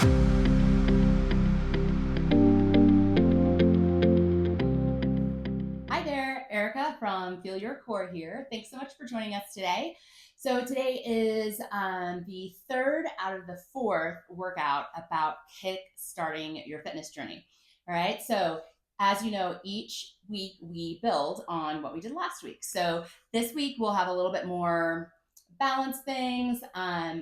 Hi there, Erica from Feel Your Core here. Thanks so much for joining us today. So today is the third out of the fourth workout about kick-starting your fitness journey. All right, so as you know, each week we build on what we did last week. So this week we'll have a little bit more balanced things,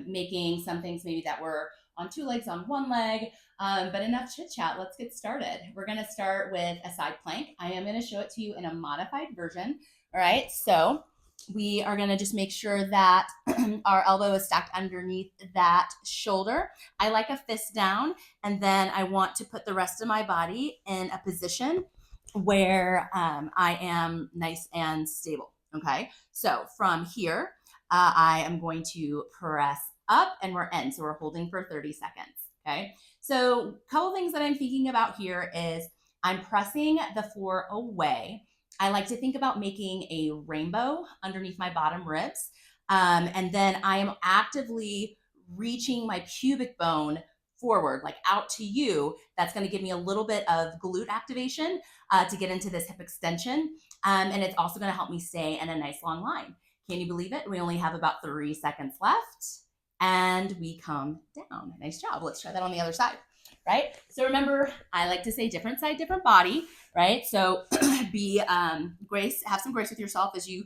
making some things maybe that were on two legs on one leg, but enough chit chat. Let's get started. We're going to start with a side plank. I am going to show it to you in a modified version. All right. So we are going to just make sure that our elbow is stacked underneath that shoulder. I like a fist down, and then I want to put the rest of my body in a position where I am nice and stable. Okay. So from here, I am going to press up and we're in. So we're holding for 30 seconds. Okay. So a couple things that I'm thinking about here is I'm pressing the floor away. I like to think about making a rainbow underneath my bottom ribs. And then I am actively reaching my pubic bone forward, like out to you. That's going to give me a little bit of glute activation to get into this hip extension. And it's also going to help me stay in a nice long line. Can you believe it? We only have about 3 seconds left and we come down. Nice job. Let's try that on the other side, right? So remember, I like to say different side, different body, right? So be grace, have some grace with yourself as you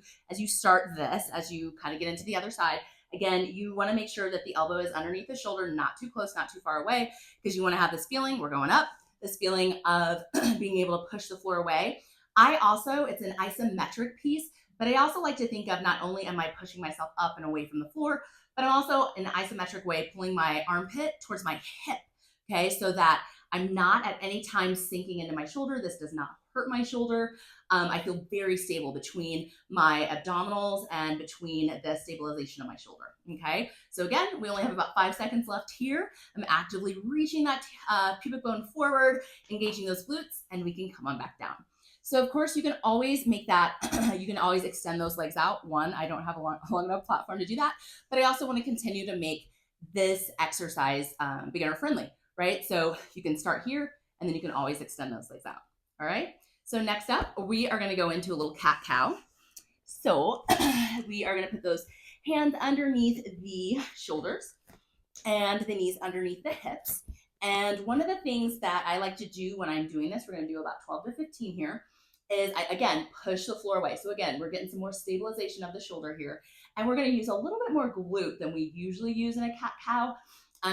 start this, as you kind of get into the other side. Again, you want to make sure that the elbow is underneath the shoulder, not too close, not too far away, because you want to have this feeling, we're going up, this feeling of being able to push the floor away. It's an isometric piece, but I also like to think of not only am I pushing myself up and away from the floor, but I'm also in an isometric way pulling my armpit towards my hip, okay? So that I'm not at any time sinking into my shoulder. This does not hurt my shoulder. I feel very stable between my abdominals and between the stabilization of my shoulder, okay? So again, we only have about 5 seconds left here. I'm actively reaching that pubic bone forward, engaging those glutes, and we can come on back down. So of course you can always make that, you can always extend those legs out. One, I don't have a long enough platform to do that, but I also want to continue to make this exercise beginner friendly, right? So you can start here and then you can always extend those legs out. All right. So next up, we are going to go into a little cat-cow. So we are going to put those hands underneath the shoulders and the knees underneath the hips. And one of the things that I like to do when I'm doing this, we're going to do about 12 to 15 here, is I, again, push the floor away. So again, we're getting some more stabilization of the shoulder here. And we're going to use a little bit more glute than we usually use in a cat-cow,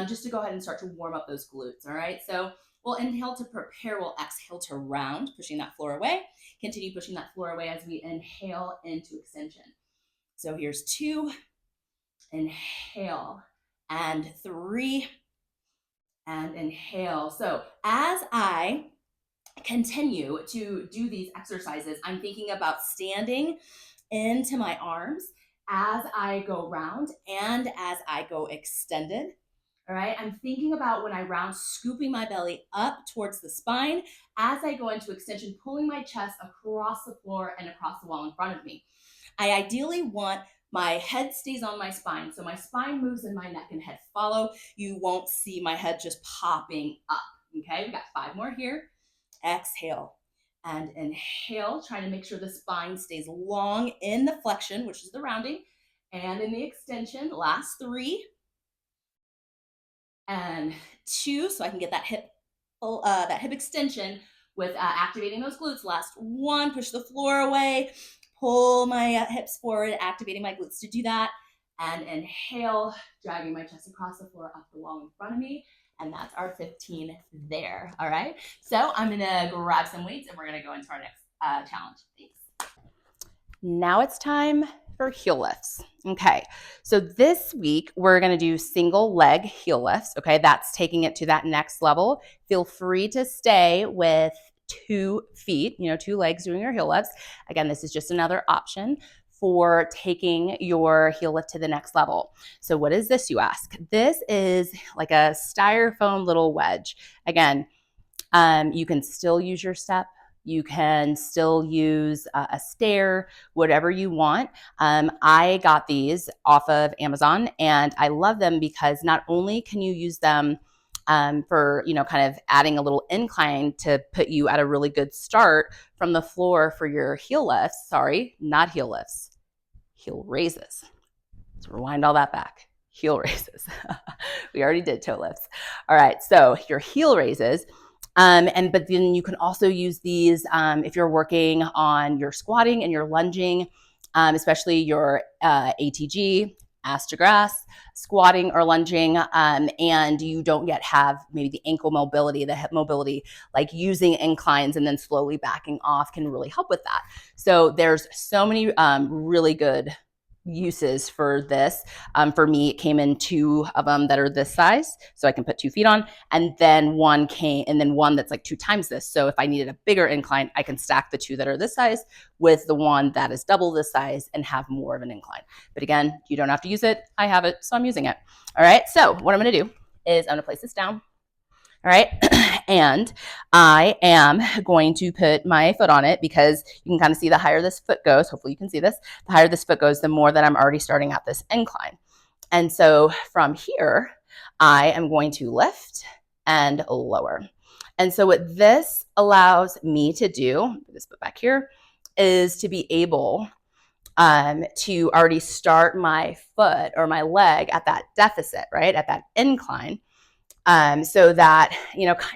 just to go ahead and start to warm up those glutes, all right? So we'll inhale to prepare, we'll exhale to round, pushing that floor away. Continue pushing that floor away as we inhale into extension. So here's 2, inhale, and 3, and inhale. So as I continue to do these exercises, I'm thinking about standing into my arms as I go round and as I go extended. All right, I'm thinking about when I round, scooping my belly up towards the spine as I go into extension, pulling my chest across the floor and across the wall in front of me. I ideally want my head stays on my spine. So my spine moves and my neck and head follow. You won't see my head just popping up. Okay, we got 5 more here. Exhale and inhale, trying to make sure the spine stays long in the flexion, which is the rounding, and in the extension. Last 3 and 2, so I can get that hip extension with activating those glutes. Last 1, push the floor away, pull my hips forward, activating my glutes to do that, and inhale, dragging my chest across the floor up the wall in front of me. And that's our 15 there. All right. So I'm going to grab some weights and we're going to go into our next challenge. Thanks. Now it's time for heel lifts. Okay. So this week we're going to do single leg heel lifts. Okay. That's taking it to that next level. Feel free to stay with 2 feet, 2 legs doing your heel lifts. Again, this is just another option for taking your heel lift to the next level. So what is this, you ask? This is like a styrofoam little wedge. Again, you can still use your step. You can still use a stair, whatever you want. I got these off of Amazon and I love them because not only can you use them for, kind of adding a little incline to put you at a really good start from the floor for your heel lifts. Sorry, not heel lifts, heel raises. Let's rewind all that back. Heel raises. We already did toe lifts. All right, so your heel raises. But then you can also use these if you're working on your squatting and your lunging, especially your ATG, ass to grass, squatting or lunging, and you don't yet have maybe the ankle mobility, the hip mobility, like using inclines and then slowly backing off can really help with that. So there's so many really good uses for this. For me, it came in 2 of them that are this size, so I can put 2 feet on, and then one that's like 2 times this. So if I needed a bigger incline, I can stack the 2 that are this size with the one that is double this size and have more of an incline. But again, you don't have to use it. I have it, so I'm using it. All right, so what I'm gonna do is I'm gonna place this down. All right, and I am going to put my foot on it because you can kind of see the higher this foot goes, hopefully you can see this, the higher this foot goes, the more that I'm already starting at this incline. And so from here, I am going to lift and lower. And so what this allows me to do, put this foot back here, is to be able to already start my foot or my leg at that deficit, right, at that incline. So that,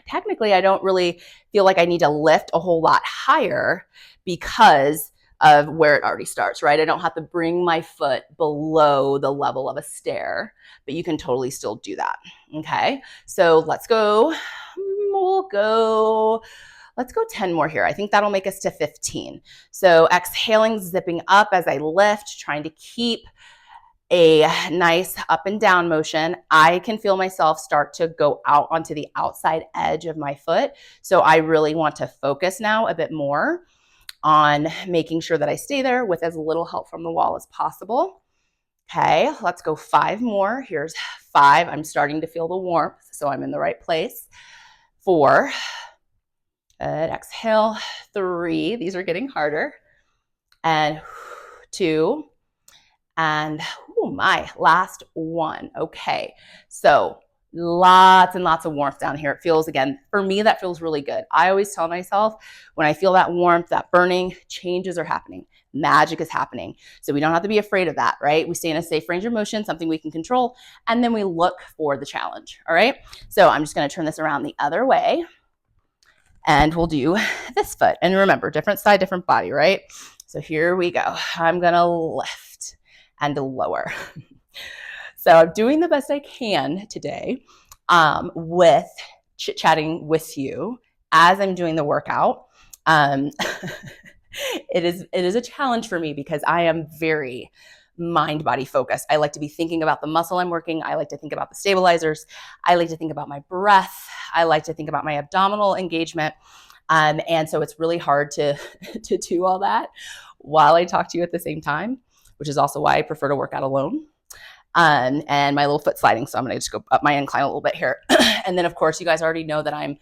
technically I don't really feel like I need to lift a whole lot higher because of where it already starts, right? I don't have to bring my foot below the level of a stair, but you can totally still do that. Okay, so let's go 10 more here. I think that'll make us to 15. So exhaling, zipping up as I lift, trying to keep a nice up and down motion. I can feel myself start to go out onto the outside edge of my foot. So I really want to focus now a bit more on making sure that I stay there with as little help from the wall as possible. Okay, let's go 5 more. Here's 5. I'm starting to feel the warmth, so I'm in the right place. 4. Good. Exhale. 3. These are getting harder. And 2. And my last 1. Okay, so lots and lots of warmth down here. It feels, again, for me, that feels really good. I always tell myself when I feel that warmth, that burning, changes are happening. Magic is happening. So we don't have to be afraid of that, right? We stay in a safe range of motion, something we can control, and then we look for the challenge, all right? So I'm just gonna turn this around the other way, and we'll do this foot. And remember, different side, different body, right? So here we go. I'm gonna lift and lower. So I'm doing the best I can today with chit-chatting with you as I'm doing the workout. It is a challenge for me because I am very mind-body focused. I like to be thinking about the muscle I'm working. I like to think about the stabilizers. I like to think about my breath. I like to think about my abdominal engagement. And so it's really hard to do all that while I talk to you at the same time, which is also why I prefer to work out alone. And my little foot sliding. So I'm going to just go up my incline a little bit here. And then, of course, you guys already know that I'm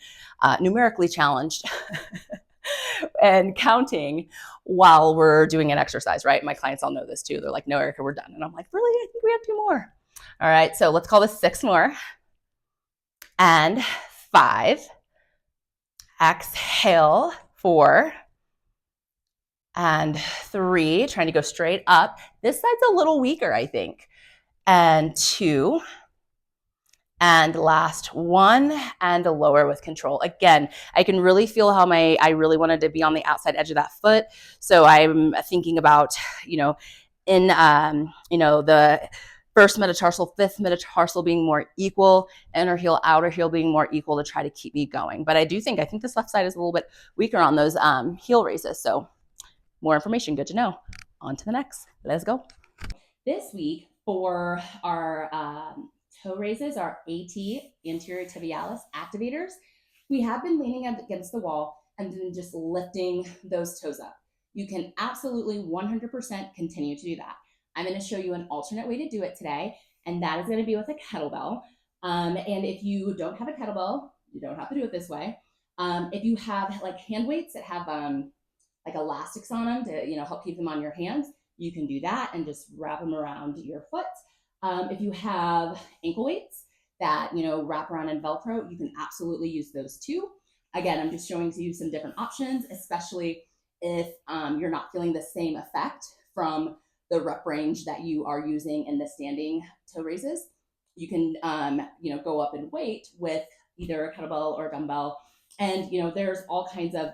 numerically challenged and counting while we're doing an exercise, right? My clients all know this too. They're like, no, Erica, we're done. And I'm like, really? I think we have 2 more. All right. So let's call this 6 more. And 5. Exhale. 4. And 3. Trying to go straight up. This side's a little weaker, I think. And 2, and last 1, and a lower with control. Again, I can really feel how I really wanted to be on the outside edge of that foot. So I'm thinking about, in, the first metatarsal, 5th metatarsal being more equal, inner heel, outer heel being more equal to try to keep me going. But I think this left side is a little bit weaker on those heel raises. So more information, good to know. On to the next. Let's go. This week, for our toe raises, our AT, anterior tibialis activators, we have been leaning against the wall and then just lifting those toes up. You can absolutely 100% continue to do that. I'm going to show you an alternate way to do it today, and that is going to be with a kettlebell. And if you don't have a kettlebell, you don't have to do it this way. If you have like hand weights that have like elastics on them to help keep them on your hands, you can do that and just wrap them around your foot. If you have ankle weights, that, wrap around in Velcro, you can absolutely use those too. Again, I'm just showing you some different options, especially if you're not feeling the same effect from the rep range that you are using in the standing toe raises. You can, go up in weight with either a kettlebell or a dumbbell. And, there's all kinds of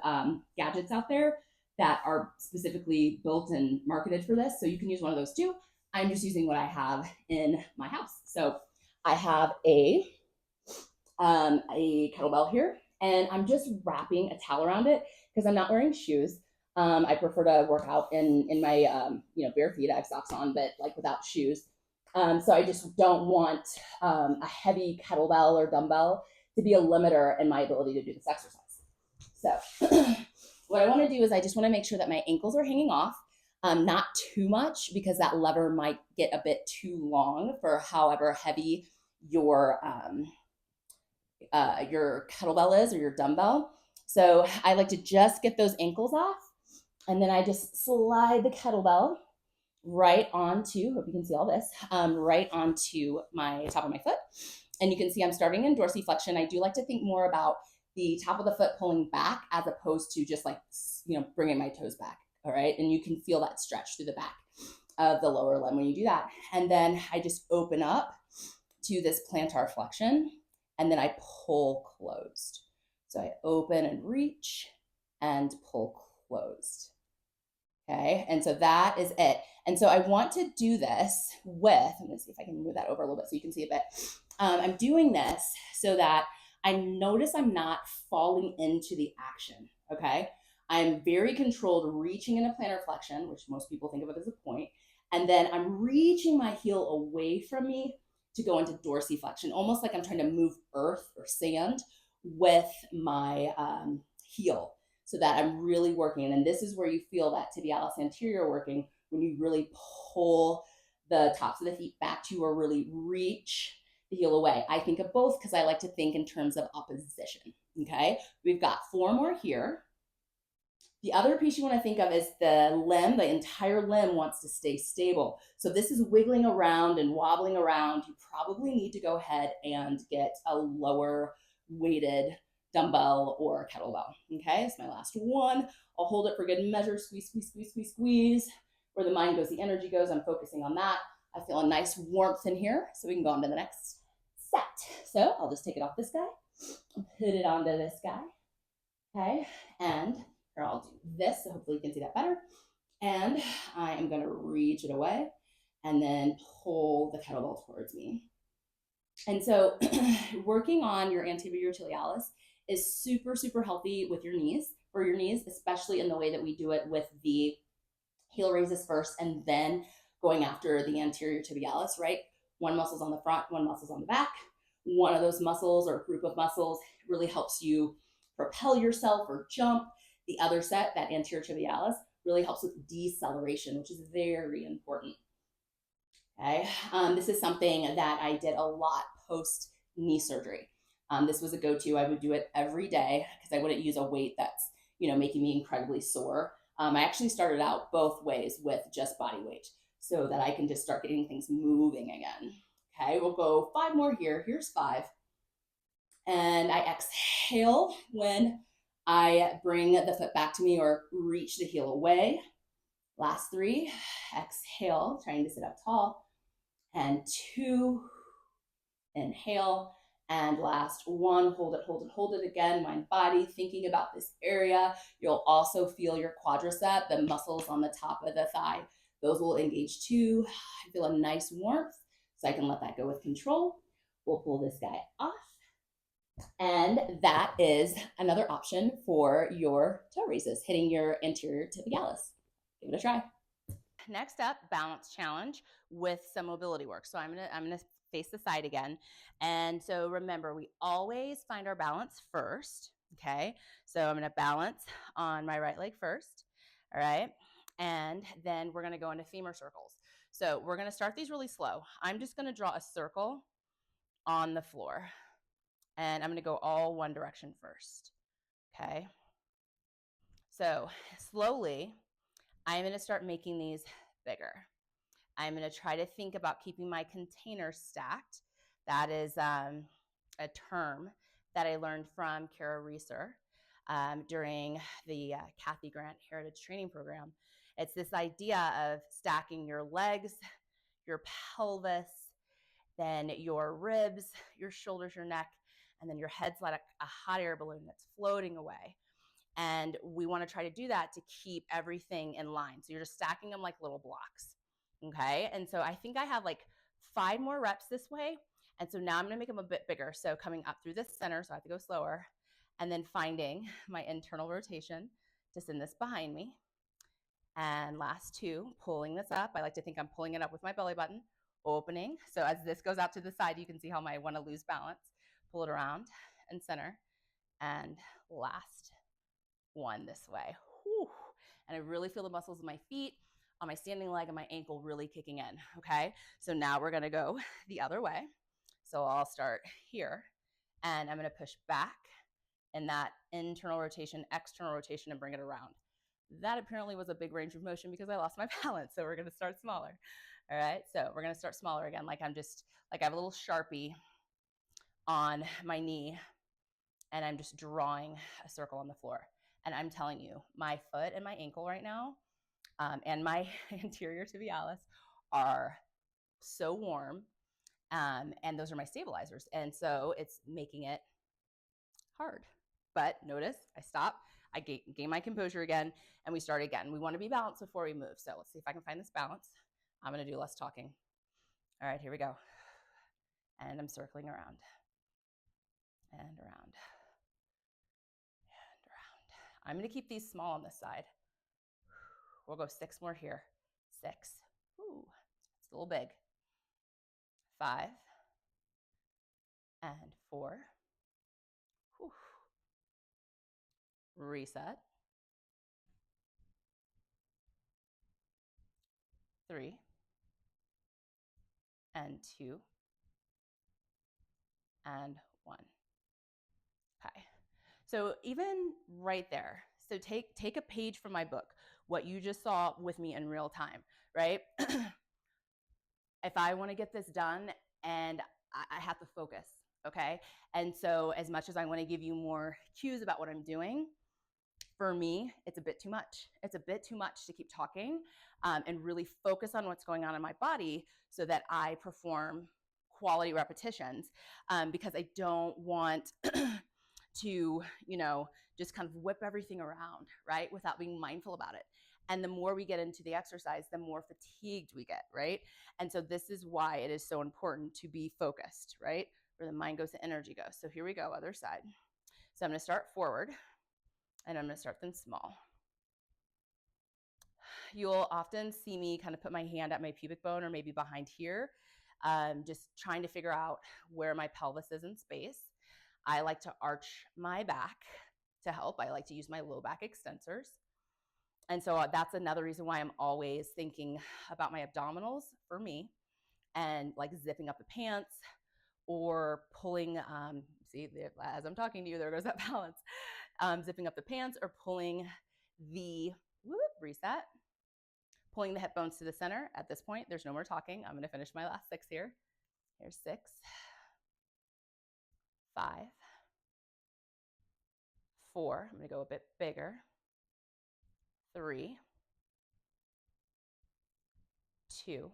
gadgets out there that are specifically built and marketed for this. So you can use one of those too. I'm just using what I have in my house. So I have a kettlebell here, and I'm just wrapping a towel around it because I'm not wearing shoes. I prefer to work out in my bare feet. I have socks on, but like without shoes. So I just don't want a heavy kettlebell or dumbbell to be a limiter in my ability to do this exercise. So what I want to do is I just want to make sure that my ankles are hanging off, not too much because that lever might get a bit too long for however heavy your kettlebell is or your dumbbell. So I like to just get those ankles off, and then I just slide the kettlebell right onto, hope you can see all this, right onto my top of my foot. And you can see I'm starting in dorsiflexion. I do like to think more about the top of the foot pulling back as opposed to just like, bringing my toes back. All right. And you can feel that stretch through the back of the lower limb when you do that. And then I just open up to this plantar flexion, and then I pull closed. So I open and reach and pull closed. Okay, and so that is it. And so I want to do this with, I'm gonna see if I can move that over a little bit so you can see a bit. I'm doing this so that I notice I'm not falling into the action, okay? I'm very controlled, reaching in a plantar flexion, which most people think of it as a point, and then I'm reaching my heel away from me to go into dorsiflexion, almost like I'm trying to move earth or sand with my heel, so that I'm really working. And this is where you feel that tibialis anterior working, when you really pull the tops of the feet back to you or really reach the heel away. I think of both because I like to think in terms of opposition. Okay, we've got 4 more here. The other piece you want to think of is the limb. The entire limb wants to stay stable. So this is wiggling around and wobbling around. You probably need to go ahead and get a lower weighted dumbbell or kettlebell. Okay, it's my last one. I'll hold it for good measure. Squeeze, squeeze, squeeze, squeeze, squeeze. Where the mind goes, the energy goes. I'm focusing on that. I feel a nice warmth in here, so we can go on to the next set. So I'll just take it off this guy and put it onto this guy. Okay, and I'll do this, so hopefully you can see that better. And I am going to reach it away and then pull the kettlebell towards me. And so working on your anterior tibialis is super, super healthy with your knees, for your knees, especially in the way that we do it with the heel raises first and then going after the anterior tibialis, right? One muscle's on the front, one muscle's on the back. One of those muscles or group of muscles really helps you propel yourself or jump. The other set, that anterior tibialis, really helps with deceleration, which is very important. Okay, this is something that I did a lot post knee surgery. This was a go-to. I would do it every day because I wouldn't use a weight that's making me incredibly sore. I actually started out both ways with just body weight so that I can just start getting things moving again. Okay, we'll go 5 more here. Here's 5. And I exhale when I bring the foot back to me or reach the heel away. Last 3, exhale, trying to sit up tall. And 2, inhale. And last 1, hold it, hold it, hold it again. Mind, body, thinking about this area. You'll also feel your quadricep, the muscles on the top of the thigh. Those will engage too. I feel a nice warmth, so I can let that go with control. We'll pull this guy off. And that is another option for your toe raises, hitting your anterior tibialis. Give it a try. Next up, balance challenge with some mobility work. So I'm gonna face the side again. And so remember, we always find our balance first. Okay. So I'm gonna balance on my right leg first. All right. And then we're gonna go into femur circles. So we're gonna start these really slow. I'm just gonna draw a circle on the floor. And I'm going to go all one direction first. Okay. So slowly, I'm going to start making these bigger. I'm going to try to think about keeping my container stacked. That is a term that I learned from Kara Reeser during the Kathy Grant Heritage Training Program. It's this idea of stacking your legs, your pelvis, then your ribs, your shoulders, your neck, and then your head's like a hot air balloon that's floating away. And we want to try to do that to keep everything in line. So you're just stacking them like little blocks. Okay. And so I think I have like 5 more reps this way. And so now I'm going to make them a bit bigger. So coming up through the center, so I have to go slower, and then finding my internal rotation to send this behind me. And last 2, pulling this up. I like to think I'm pulling it up with my belly button, opening. So as this goes out to the side, you can see how I want to lose balance. Pull it around and center. And last 1 this way. Whew. And I really feel the muscles of my feet, on my standing leg, and my ankle really kicking in. Okay. So now we're going to go the other way. So I'll start here, and I'm going to push back in that internal rotation, external rotation, and bring it around. That apparently was a big range of motion because I lost my balance. So we're going to start smaller. All right. So we're going to start smaller again. Like I have a little Sharpie on my knee, and I'm just drawing a circle on the floor. And I'm telling you, my foot and my ankle right now, and my anterior tibialis are so warm. And those are my stabilizers. And so it's making it hard. But notice I stop, I gain my composure again, and we start again. We want to be balanced before we move. So let's see if I can find this balance. I'm going to do less talking. All right, here we go. And I'm circling around and around and around. I'm going to keep these small on this side. We'll go 6 more here. 6. Ooh, it's a little big. 5 and 4. Whew. Reset. 3 and 2 and 1. Okay. So even right there, so take a page from my book, what you just saw with me in real time, right? If I want to get this done, and I have to focus, okay? And so as much as I want to give you more cues about what I'm doing, for me, it's a bit too much. It's a bit too much to keep talking and really focus on what's going on in my body so that I perform quality repetitions, because I don't want to, just kind of whip everything around, right? Without being mindful about it. And the more we get into the exercise, the more fatigued we get, right? And so this is why it is so important to be focused, right? Where the mind goes, the energy goes. So here we go, other side. So I'm going to start forward, and I'm going to start them small. You'll often see me kind of put my hand at my pubic bone or maybe behind here, just trying to figure out where my pelvis is in space. I like to arch my back to help. I like to use my low back extensors. And so that's another reason why I'm always thinking about my abdominals for me, and like zipping up the pants or pulling, see, as I'm talking to you, there goes that balance. Zipping up the pants or pulling the, reset, pulling the hip bones to the center. At this point, there's no more talking. I'm going to finish my last 6 here. Here's 6, 5, 4. I'm going to go a bit bigger. 3, 2,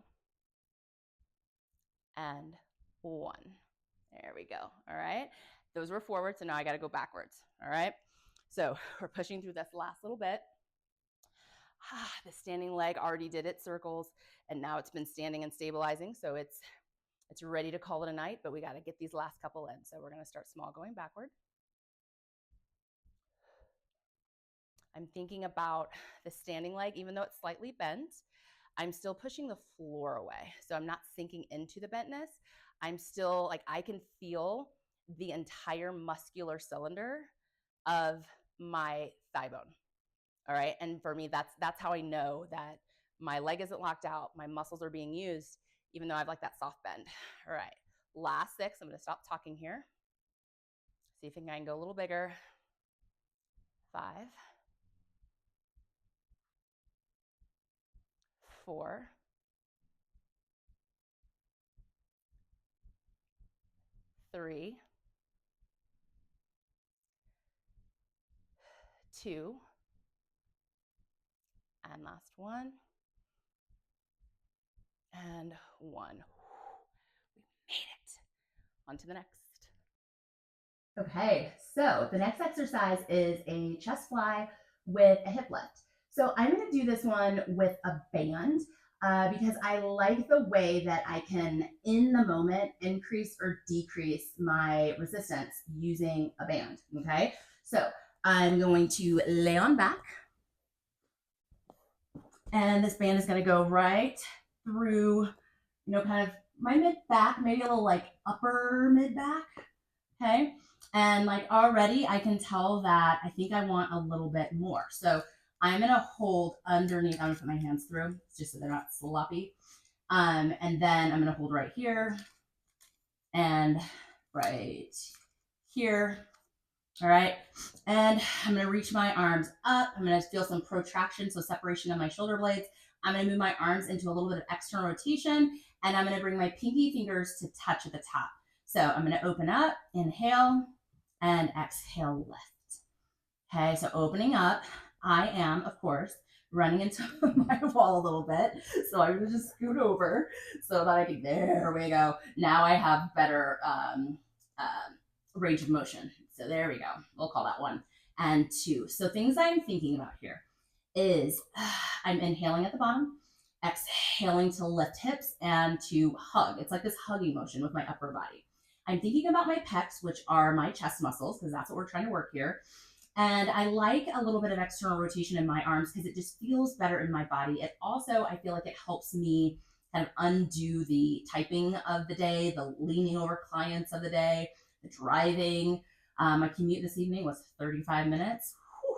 and 1. There we go. All right. Those were forward, so now I got to go backwards. All right. So we're pushing through this last little bit. The standing leg already did its circles, and now it's been standing and stabilizing. So it's ready to call it a night, but we got to get these last couple in. So we're going to start small, going backward. I'm thinking about the standing leg, even though it's slightly bent, I'm still pushing the floor away. So I'm not sinking into the bentness. I'm still like, I can feel the entire muscular cylinder of my thigh bone. All right. And for me, that's how I know that my leg isn't locked out. My muscles are being used, even though I have like that soft bend. All right. Last 6. I'm going to stop talking here. See if I can go a little bigger. 5, 4, 3, 2, and last one, and 1. We made it. On to the next. Okay, so the next exercise is a chest fly with a hip lift. So I'm going to do this one with a band because I like the way that I can, in the moment, increase or decrease my resistance using a band. Okay, so I'm going to lay on back, and this band is going to go right through, kind of my mid back, maybe a little like upper mid back. Okay. And like already I can tell that I think I want a little bit more. So I'm going to hold underneath. I'm going to put my hands through just so they're not sloppy. And then I'm going to hold right here and right here. All right. And I'm going to reach my arms up. I'm going to feel some protraction, so separation of my shoulder blades. I'm going to move my arms into a little bit of external rotation, and I'm going to bring my pinky fingers to touch at the top. So I'm going to open up, inhale, and exhale, lift. Okay, so opening up, I am, of course, running into my wall a little bit. So I'm going to just scoot over so that I can, there we go. Now I have better range of motion. So there we go. We'll call that 1 and 2. So things I'm thinking about here is I'm inhaling at the bottom, exhaling to lift hips and to hug. It's like this hugging motion with my upper body. I'm thinking about my pecs, which are my chest muscles, because that's what we're trying to work here. And I like a little bit of external rotation in my arms because it just feels better in my body. It also, I feel like it helps me kind of undo the typing of the day, the leaning over clients of the day, the driving. My commute this evening was 35 minutes. Whew.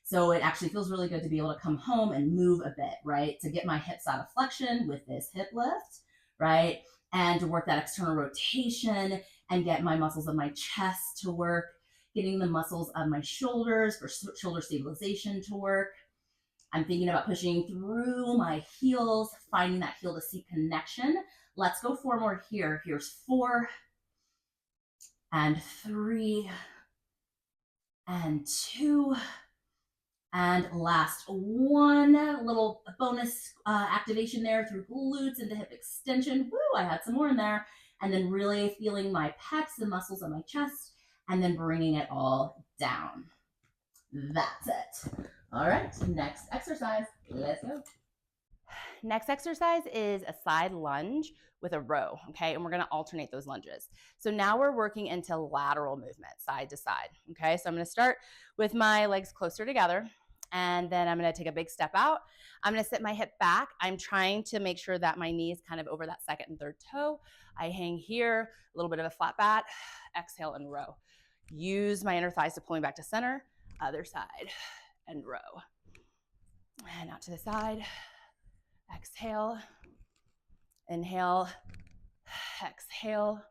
So it actually feels really good to be able to come home and move a bit, right? To get my hips out of flexion with this hip lift, right? And to work that external rotation and get my muscles of my chest to work, getting the muscles of my shoulders for shoulder stabilization to work. I'm thinking about pushing through my heels, finding that heel to seat connection. Let's go 4 more here. Here's 4 and 3 and 2 and last 1. Little bonus activation there through glutes into hip extension. Woo, I had some more in there. And then really feeling my pecs, the muscles of my chest, and then bringing it all down. That's it. All right, next exercise. Let's go. Next exercise is a side lunge with a row, okay? And we're gonna alternate those lunges. So now we're working into lateral movement, side to side, okay? So I'm gonna start with my legs closer together, and then I'm gonna take a big step out. I'm gonna sit my hip back. I'm trying to make sure that my knee is kind of over that second and third toe. I hang here, a little bit of a flat back, exhale and row. Use my inner thighs to pull me back to center, other side, and row. And out to the side. Exhale, inhale, exhale.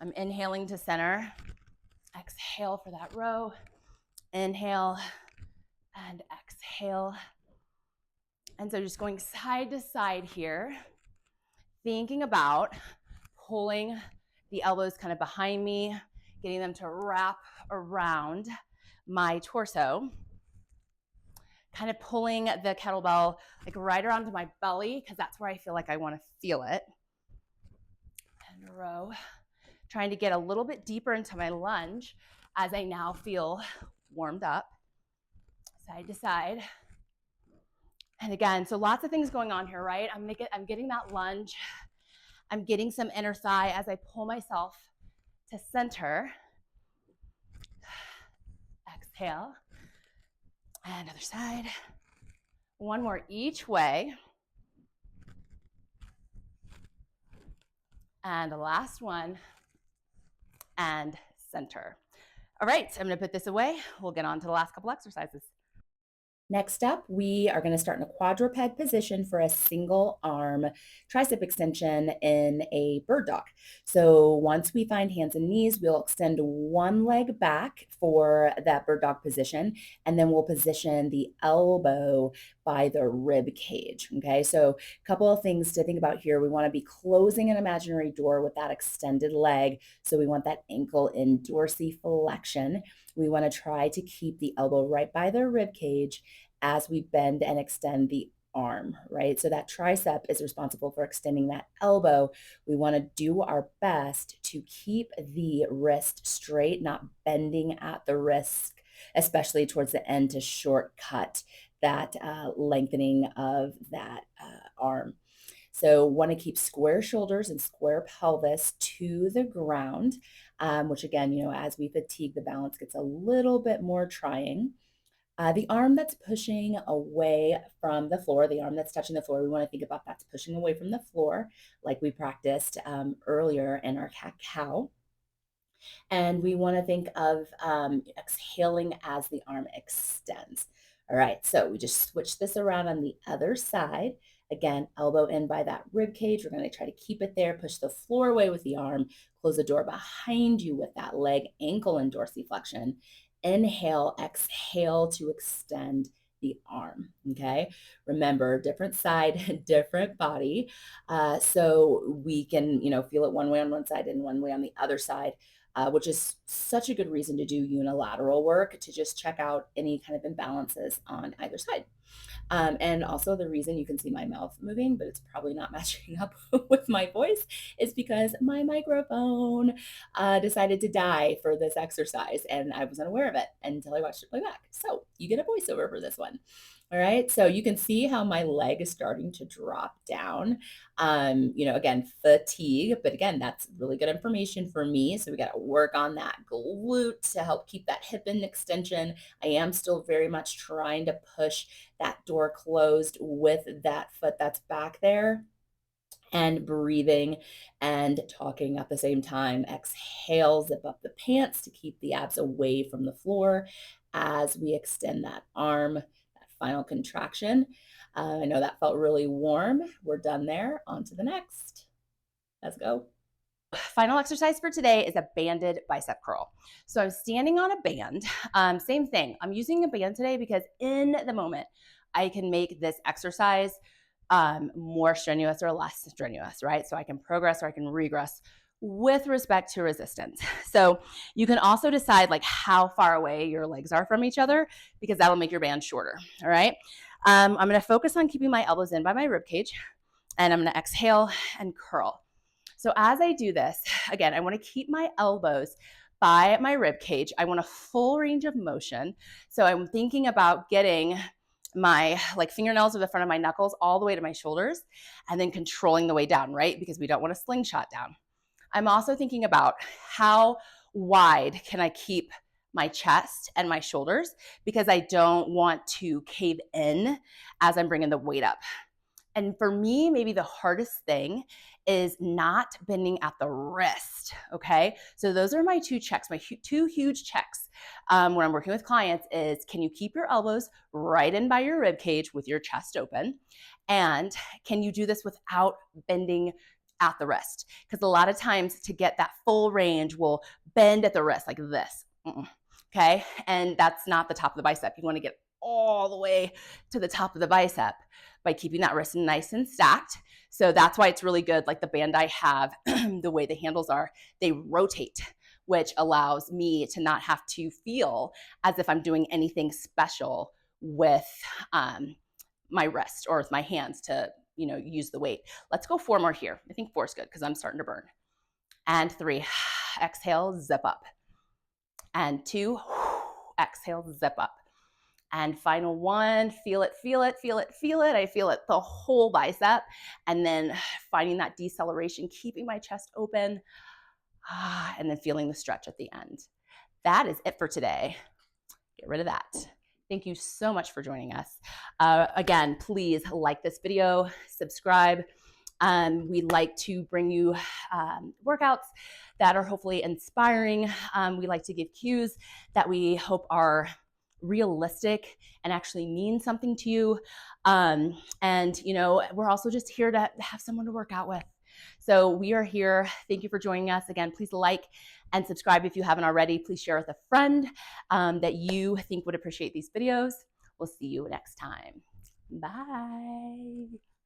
I'm inhaling to center. Exhale for that row. Inhale and exhale. And so just going side to side here, thinking about pulling the elbows kind of behind me, getting them to wrap around my torso. Kind of pulling the kettlebell like right around to my belly because that's where I feel like I want to feel it. And row. Trying to get a little bit deeper into my lunge as I now feel warmed up. Side to side. And again, so lots of things going on here, right? I'm getting that lunge. I'm getting some inner thigh as I pull myself to center. Exhale. And other side. 1 more each way. And the last one. And center. All right, I'm going to put this away. We'll get on to the last couple exercises. Next up, we are going to start in a quadruped position for a single arm tricep extension in a bird dog. So once we find hands and knees, we'll extend one leg back for that bird dog position, and then we'll position the elbow by the rib cage. Okay, so a couple of things to think about here. We want to be closing an imaginary door with that extended leg. So we want that ankle in dorsiflexion. We want to try to keep the elbow right by the rib cage as we bend and extend the arm, right? So that tricep is responsible for extending that elbow. We want to do our best to keep the wrist straight, not bending at the wrist, especially towards the end to shortcut that lengthening of that arm. So want to keep square shoulders and square pelvis to the ground, which again, as we fatigue, the balance gets a little bit more trying. The arm that's pushing away from the floor, the arm that's touching the floor, we want to think about that's pushing away from the floor, like we practiced earlier in our cat-cow. And we want to think of exhaling as the arm extends. All right, so we just switch this around on the other side. Again, elbow in by that rib cage. We're going to try to keep it there. Push the floor away with the arm. Close the door behind you with that leg, ankle, and dorsiflexion. Inhale, exhale to extend the arm. Okay. Remember, different side, different body. So we can, feel it one way on one side and one way on the other side. Which is such a good reason to do unilateral work to just check out any kind of imbalances on either side. And also the reason you can see my mouth moving, but it's probably not matching up with my voice, is because my microphone decided to die for this exercise, and I was unaware of it until I watched it play back. So you get a voiceover for this one. All right, so you can see how my leg is starting to drop down. Again, fatigue, but again, that's really good information for me. So we got to work on that glute to help keep that hip in extension. I am still very much trying to push that door closed with that foot that's back there, and breathing and talking at the same time. Exhale, zip up the pants to keep the abs away from the floor as we extend that arm, that final contraction. I know that felt really warm. We're done there. On to the next. Let's go. Final exercise for today is a banded bicep curl. So I'm standing on a band. Same thing. I'm using a band today because in the moment, I can make this exercise more strenuous or less strenuous, right? So I can progress or I can regress with respect to resistance. So you can also decide like how far away your legs are from each other, because that'll make your band shorter. All right. I'm going to focus on keeping my elbows in by my rib cage, and I'm going to exhale and curl. So as I do this, again, I want to keep my elbows by my rib cage. I want a full range of motion. So I'm thinking about getting my fingernails or the front of my knuckles all the way to my shoulders, and then controlling the way down, right? Because we don't want to slingshot down. I'm also thinking about how wide can I keep my chest and my shoulders, because I don't want to cave in as I'm bringing the weight up. And for me, maybe the hardest thing is not bending at the wrist, okay? So those are my two checks, my two huge checks when I'm working with clients is, can you keep your elbows right in by your rib cage with your chest open? And can you do this without bending at the wrist? Because a lot of times to get that full range, we'll bend at the wrist like this, okay? And that's not the top of the bicep. You want to get all the way to the top of the bicep by keeping that wrist nice and stacked. So that's why it's really good. Like the band I have, the way the handles are, they rotate, which allows me to not have to feel as if I'm doing anything special with my wrist or with my hands to, use the weight. Let's go 4 more here. I think 4 is good because I'm starting to burn. And 3, exhale, zip up. And 2, exhale, zip up. And final 1, feel it, feel it, feel it, feel it. I feel it the whole bicep. And then finding that deceleration, keeping my chest open, and then feeling the stretch at the end. That is it for today. Get rid of that. Thank you so much for joining us. Again, please like this video, subscribe. We like to bring you workouts that are hopefully inspiring. We like to give cues that we hope are realistic and actually mean something to you. And, you know, we're also just here to have someone to work out with. So we are here. Thank you for joining us. Again, please like and subscribe if you haven't already. Please share with a friend that you think would appreciate these videos. We'll see you next time. Bye.